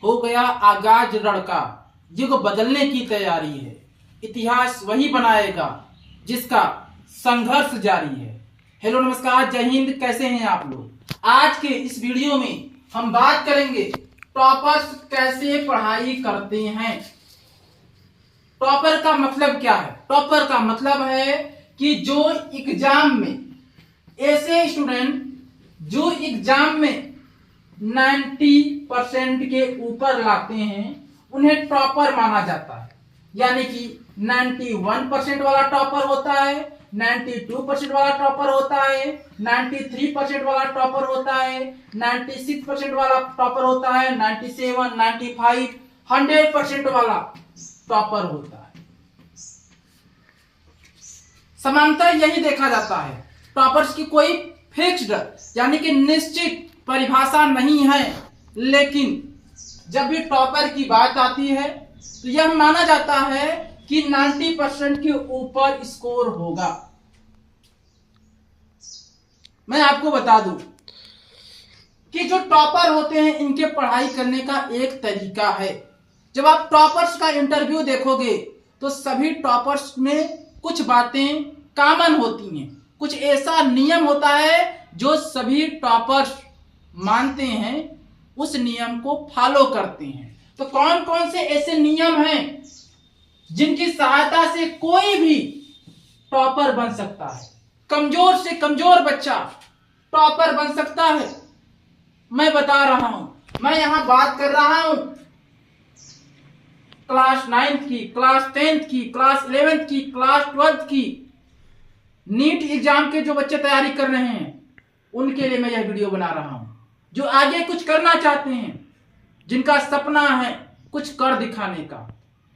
हो गया आगाज रण का, युग बदलने की तैयारी है। इतिहास वही बनाएगा जिसका संघर्ष जारी है। हेलो नमस्कार, जय हिंद। कैसे हैं आप लोग? आज के इस वीडियो में हम बात करेंगे टॉपर्स कैसे पढ़ाई करते हैं। टॉपर का मतलब क्या है? टॉपर का मतलब है कि जो एग्जाम में, ऐसे स्टूडेंट जो एग्जाम में 90% के ऊपर लाते हैं उन्हें टॉपर माना जाता है। यानी कि 91% वाला टॉपर होता है, 92% वाला टॉपर होता है, 93% वाला टॉपर होता है, 96% वाला टॉपर होता है, 97, 95, 100% वाला टॉपर होता है। समानता यही देखा जाता है। टॉपर्स की कोई फिक्स्ड यानी कि निश्चित परिभाषा नहीं है, लेकिन जब भी टॉपर की बात आती है तो यह माना जाता है कि 90% के ऊपर स्कोर होगा। मैं आपको बता दूं कि जो टॉपर होते हैं इनके पढ़ाई करने का एक तरीका है। जब आप टॉपर्स का इंटरव्यू देखोगे तो सभी टॉपर्स में कुछ बातें कॉमन होती हैं। कुछ ऐसा नियम होता है जो सभी टॉपर्स मानते हैं, उस नियम को फॉलो करते हैं। तो कौन कौन से ऐसे नियम हैं जिनकी सहायता से कोई भी टॉपर बन सकता है? कमजोर से कमजोर बच्चा टॉपर बन सकता है। मैं बता रहा हूं, मैं यहां बात कर रहा हूं क्लास 9th की, क्लास 10th की, क्लास 11th की, क्लास 12th की नीट एग्जाम के जो बच्चे तैयारी कर रहे हैं उनके लिए मैं यह वीडियो बना रहा हूं। जो आगे कुछ करना चाहते हैं, जिनका सपना है कुछ कर दिखाने का,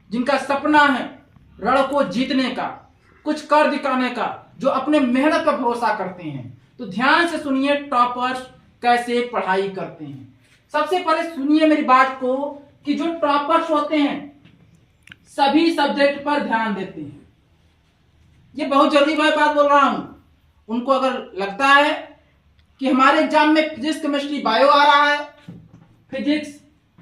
जिनका सपना है रण को जीतने का, कुछ कर दिखाने का, जो अपने मेहनत पर भरोसा करते हैं, तो ध्यान से सुनिए टॉपर्स कैसे पढ़ाई करते हैं। सबसे पहले सुनिए मेरी बात को कि जो टॉपर्स होते हैं सभी सब्जेक्ट पर ध्यान देते हैं। ये बहुत जरूरी मैं बात बोल रहा हूं। उनको अगर लगता है कि हमारे एग्जाम में फिजिक्स केमिस्ट्री बायो आ रहा है, फिजिक्स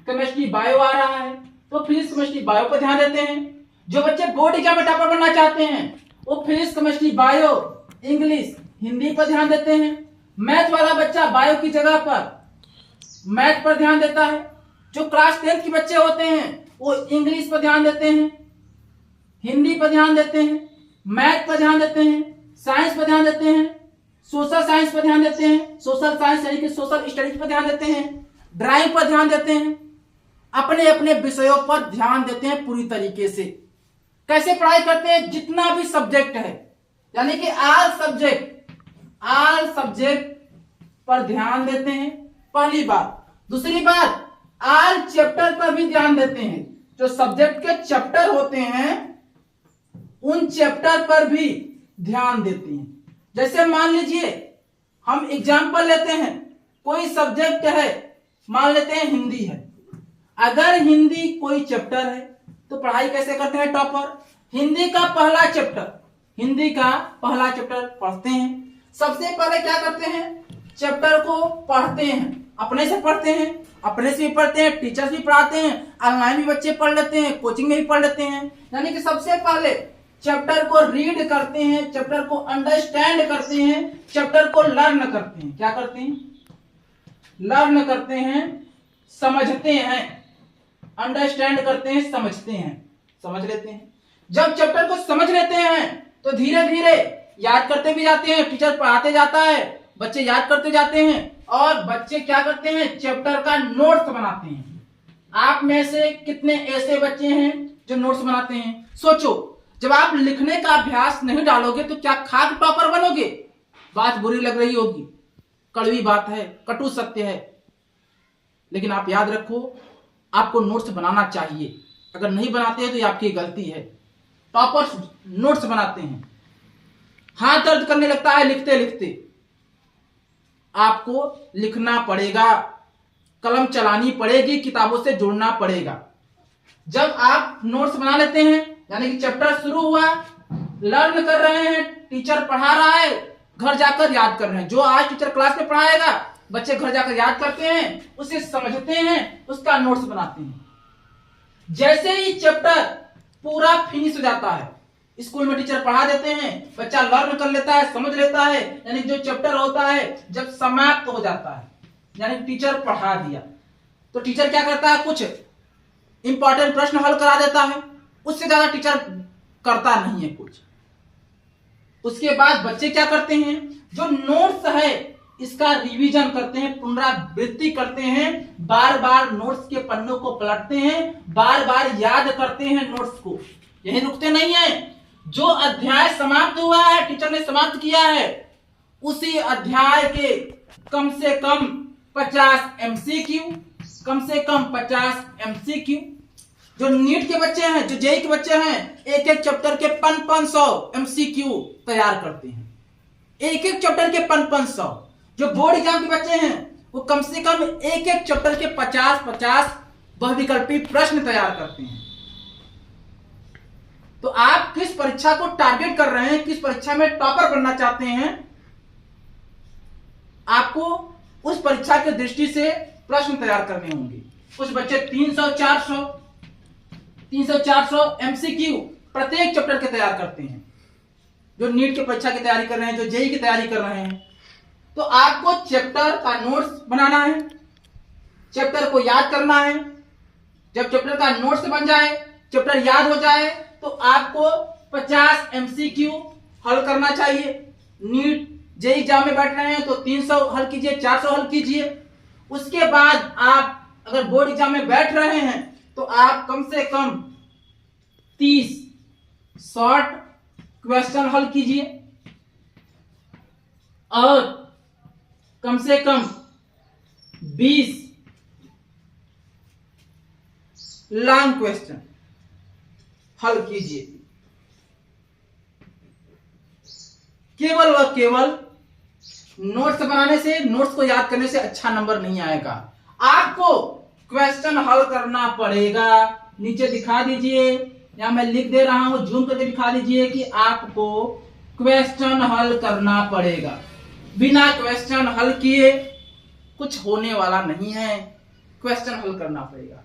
केमिस्ट्री बायो आ रहा है, तो फिजिक्स केमिस्ट्री बायो पर ध्यान देते हैं। जो बच्चे बोर्ड एग्जाम में टॉपर बनना चाहते हैं वो physics chemistry bio English Hindi पर ध्यान देते हैं। मैथ वाला बच्चा बायो की जगह पर मैथ पर ध्यान देता है। जो क्लास 10th के बच्चे होते हैं वो इंग्लिश पर ध्यान देते हैं, हिंदी पर ध्यान देते हैं, मैथ पर ध्यान देते हैं, साइंस पर ध्यान देते हैं, सोशल साइंस पर ध्यान देते हैं, सोशल साइंस यानी कि सोशल स्टडीज पर ध्यान देते हैं, ड्राइंग पर ध्यान देते हैं। अपने अपने विषयों पर ध्यान देते हैं पूरी तरीके से। कैसे पढ़ाई करते हैं? जितना भी सब्जेक्ट है यानी कि ऑल सब्जेक्ट पर ध्यान देते हैं, पहली बात। दूसरी बात, ऑल चैप्टर पर भी ध्यान देते हैं। जो सब्जेक्ट के चैप्टर होते हैं उन चैप्टर पर भी ध्यान देते हैं। जैसे मान लीजिए हम एग्जाम्पल लेते हैं, कोई सब्जेक्ट है, मान लेते हैं हिंदी है। अगर हिंदी कोई चैप्टर है तो पढ़ाई कैसे करते हैं टॉपर? हिंदी का पहला चैप्टर पढ़ते हैं। सबसे पहले क्या करते हैं? चैप्टर को पढ़ते हैं, अपने से पढ़ते हैं, अपने से भी पढ़ते हैं, टीचर्स भी पढ़ाते हैं, ऑनलाइन भी बच्चे पढ़ लेते हैं, कोचिंग में भी पढ़ लेते हैं। यानी कि सबसे पहले चैप्टर को रीड करते हैं, चैप्टर को अंडरस्टैंड करते हैं, चैप्टर को लर्न करते हैं। क्या करते हैं? लर्न करते हैं, समझते हैं। अंडरस्टैंड करते हैं, समझते हैं, समझ लेते हैं। जब चैप्टर को समझ लेते हैं तो धीरे धीरे याद करते भी जाते हैं। टीचर पढ़ाते जाता है, बच्चे याद करते जाते हैं और बच्चे क्या करते हैं? चैप्टर का नोट्स बनाते हैं। आप में से कितने ऐसे बच्चे हैं जो नोट्स बनाते हैं? सोचो, जब आप लिखने का अभ्यास नहीं डालोगे तो क्या खाक टॉपर बनोगे? बात बुरी लग रही होगी, कड़वी बात है, कटु सत्य है, लेकिन आप याद रखो आपको नोट्स बनाना चाहिए। अगर नहीं बनाते हैं तो ये आपकी गलती है। टॉपर्स नोट्स बनाते हैं। हाथ दर्द करने लगता है लिखते लिखते, आपको लिखना पड़ेगा, कलम चलानी पड़ेगी, किताबों से जुड़ना पड़ेगा। जब आप नोट्स बना लेते हैं यानी कि चैप्टर शुरू हुआ, लर्न कर रहे हैं, टीचर पढ़ा रहा है, घर जाकर याद कर रहे हैं। जो आज टीचर क्लास में पढ़ाएगा बच्चे घर जाकर याद करते हैं, उसे समझते हैं, उसका नोट्स बनाते हैं। जैसे ही चैप्टर पूरा फिनिश हो जाता है, स्कूल में टीचर पढ़ा देते हैं, बच्चा लर्न कर लेता है, समझ लेता है, यानी जो चैप्टर होता है जब समाप्त हो जाता है, यानी टीचर पढ़ा दिया, तो टीचर क्या करता है, कुछ इंपॉर्टेंट प्रश्न हल करा देता है, उससे ज्यादा टीचर करता नहीं है कुछ। उसके बाद बच्चे क्या करते हैं, जो नोट्स है इसका रिवीजन करते हैं, पुनरावृत्ति करते हैं, बार बार नोट्स के पन्नों को पलटते हैं, बार बार याद करते हैं नोट्स को, यही रुकते नहीं है। जो अध्याय समाप्त हुआ है, टीचर ने समाप्त किया है, उसी अध्याय के कम से कम 50 एमसीक्यू, कम से कम 50 एमसीक्यू। जो नीट के बच्चे हैं, जो जेईई के बच्चे हैं, एक एक चैप्टर के 500 एमसीक्यू तैयार करते हैं, एक एक चैप्टर के 500। जो बोर्ड एग्जाम के बच्चे हैं, वो कम से कम एक एक चैप्टर के 50-50 बहुविकल्पी प्रश्न तैयार करते हैं। तो आप किस परीक्षा को टारगेट कर रहे हैं, किस परीक्षा में टॉपर बनना चाहते हैं, आपको उस परीक्षा की दृष्टि से प्रश्न तैयार करने होंगे। कुछ बच्चे 300-400 एमसीक्यू प्रत्येक चैप्टर के तैयार करते हैं, जो नीट की परीक्षा की तैयारी कर रहे हैं, जो जेईई की तैयारी कर रहे हैं। तो आपको चैप्टर का नोट्स बनाना है, चैप्टर को याद करना है। जब चैप्टर का नोट्स बन जाए, चैप्टर याद हो जाए, तो आपको 50 एमसीक्यू हल करना चाहिए। नीट जेईई एग्जाम में बैठ रहे हैं तो 300 हल कीजिए, 400 हल कीजिए। उसके बाद आप अगर बोर्ड एग्जाम में बैठ रहे हैं तो आप कम से कम 30 शॉर्ट क्वेश्चन हल कीजिए और कम से कम 20 लॉन्ग क्वेश्चन हल कीजिए। केवल व केवल नोट्स बनाने से, नोट्स को याद करने से अच्छा नंबर नहीं आएगा। आपको क्वेश्चन हल करना पड़ेगा। नीचे दिखा दीजिए, या मैं लिख दे रहा हूं, जूम करके दिखा दीजिए कि आपको क्वेश्चन हल करना पड़ेगा। बिना क्वेश्चन हल किए कुछ होने वाला नहीं है, क्वेश्चन हल करना पड़ेगा।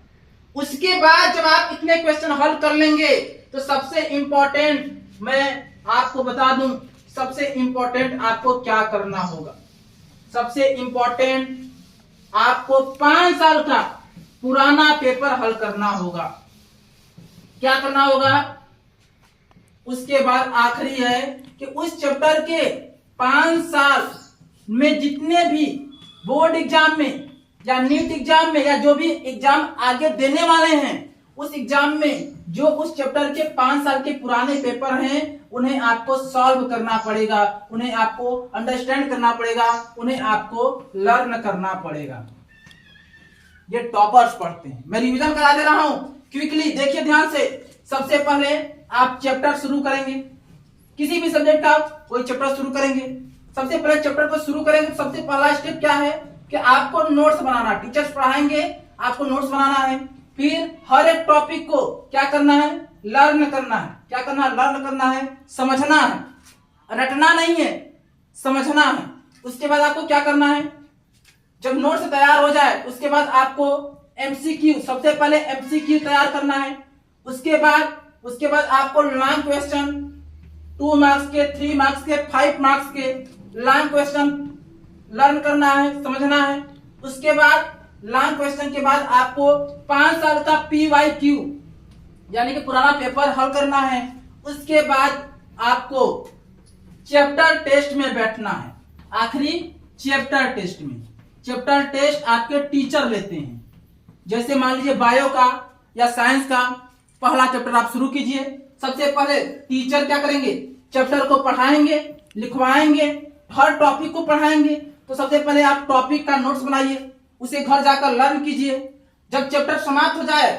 उसके बाद जब आप इतने क्वेश्चन हल कर लेंगे तो सबसे इंपॉर्टेंट मैं आपको बता दूं, सबसे इंपॉर्टेंट आपको क्या करना होगा। सबसे इंपॉर्टेंट आपको 5 साल का पुराना पेपर हल करना होगा। क्या करना होगा? उसके बाद आखिरी है कि उस चैप्टर के 5 साल में जितने भी बोर्ड एग्जाम में या नीट एग्जाम में या जो भी एग्जाम आगे देने वाले हैं, उस एग्जाम में जो उस चैप्टर के 5 साल के पुराने पेपर हैं, उन्हें आपको सॉल्व करना पड़ेगा, उन्हें आपको अंडरस्टैंड करना पड़ेगा, उन्हें आपको लर्न करना पड़ेगा। ये टॉपर्स पढ़ते हैं। मैं रिवीजन करा दे रहा हूं क्विकली, देखिए ध्यान से। सबसे पहले आप चैप्टर शुरू करेंगे, किसी भी सब्जेक्ट का कोई चैप्टर शुरू करेंगे। सबसे पहले चैप्टर को शुरू करेंगे, सबसे पहला स्टेप क्या है कि आपको नोट्स बनाना। टीचर्स पढ़ाएंगे, आपको नोट्स बनाना है। फिर हर एक टॉपिक को क्या करना है? लर्न करना है। क्या करना है? लर्न करना है, समझना है, रटना नहीं है, समझना है। उसके बाद आपको क्या करना है? जब नोट्स तैयार हो जाए उसके बाद आपको एमसीक्यू, सबसे पहले एमसीक्यू तैयार करना है। उसके बाद आपको लॉन्ग क्वेश्चन 2 मार्क्स के, 3 मार्क्स के, 5 मार्क्स के लॉन्ग क्वेश्चन लर्न करना है, समझना है। उसके बाद लॉन्ग क्वेश्चन के बाद आपको 5 साल का PYQ यानी कि पुराना पेपर हल करना है। उसके बाद आपको चैप्टर टेस्ट में बैठना है। आखिरी चैप्टर टेस्ट में, चैप्टर टेस्ट आपके टीचर लेते हैं। जैसे मान लीजिए बायो का या साइंस का पहला चैप्टर आप शुरू कीजिए। सबसे पहले टीचर क्या करेंगे? चैप्टर को पढ़ाएंगे, लिखवाएंगे, हर टॉपिक को पढ़ाएंगे। तो सबसे पहले आप टॉपिक का नोट्स बनाइए, उसे घर जाकर लर्न कीजिए। जब चैप्टर समाप्त हो जाए,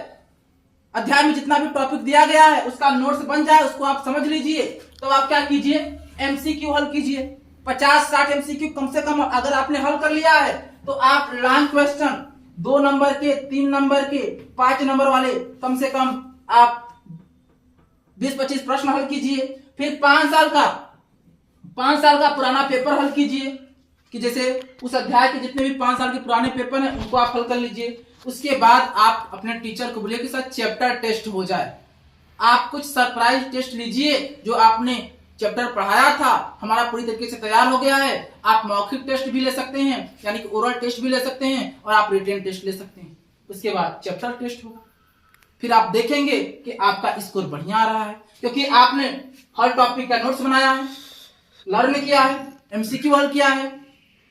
अध्याय में जितना भी टॉपिक दिया गया है उसका नोट्स बन जाए, उसको आप समझ लीजिए, तो आप क्या कीजिए? एमसीक्यू हल कीजिए। 50-60 एमसीक्यू कम से कम अगर आपने हल कर लिया है तो आप लॉन्ग क्वेश्चन 2 नंबर के, 3 नंबर के, 5 नंबर वाले कम से कम आप 20-25 प्रश्न हल कीजिए। फिर 5 साल का पुराना पेपर हल कीजिए। कि जैसे उस अध्याय के जितने भी 5 साल के पुराने पेपर हैं उनको आप हल कर लीजिए। उसके बाद आप अपने टीचर को बोलिए कि सर चैप्टर टेस्ट हो जाए। आप कुछ सरप्राइज टेस्ट लीजिए, जो आपने चैप्टर पढ़ाया था हमारा पूरी तरीके से तैयार हो गया है। आप मौखिक टेस्ट भी ले सकते हैं, यानी कि ओरल टेस्ट भी ले सकते हैं, और आप रिटेन टेस्ट ले सकते हैं। उसके बाद चैप्टर टेस्ट होगा। फिर आप देखेंगे कि आपका स्कोर बढ़िया आ रहा है, क्योंकि आपने हर टॉपिक का नोट्स बनाया है, लर्न किया है, एमसीक्यू हल किया है,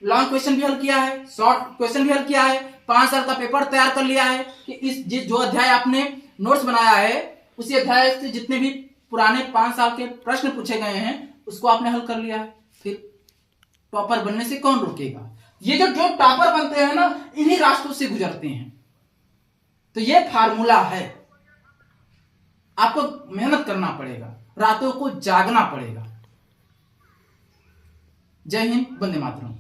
लॉन्ग क्वेश्चन भी हल किया है, शॉर्ट क्वेश्चन भी हल किया है, 5 साल का पेपर तैयार कर लिया है कि इस जो अध्याय आपने नोट्स बनाया है उसी अध्याय से जितने भी पुराने 5 साल के प्रश्न पूछे गए हैं उसको आपने हल कर लिया है। फिर टॉपर बनने से कौन रोकेगा? ये जो टॉपर बनते हैं ना, इन्हीं रास्तों से गुजरते हैं। तो ये फार्मूला है। आपको मेहनत करना पड़ेगा, रातों को जागना पड़ेगा। जय हिंद, वंदे मातरम।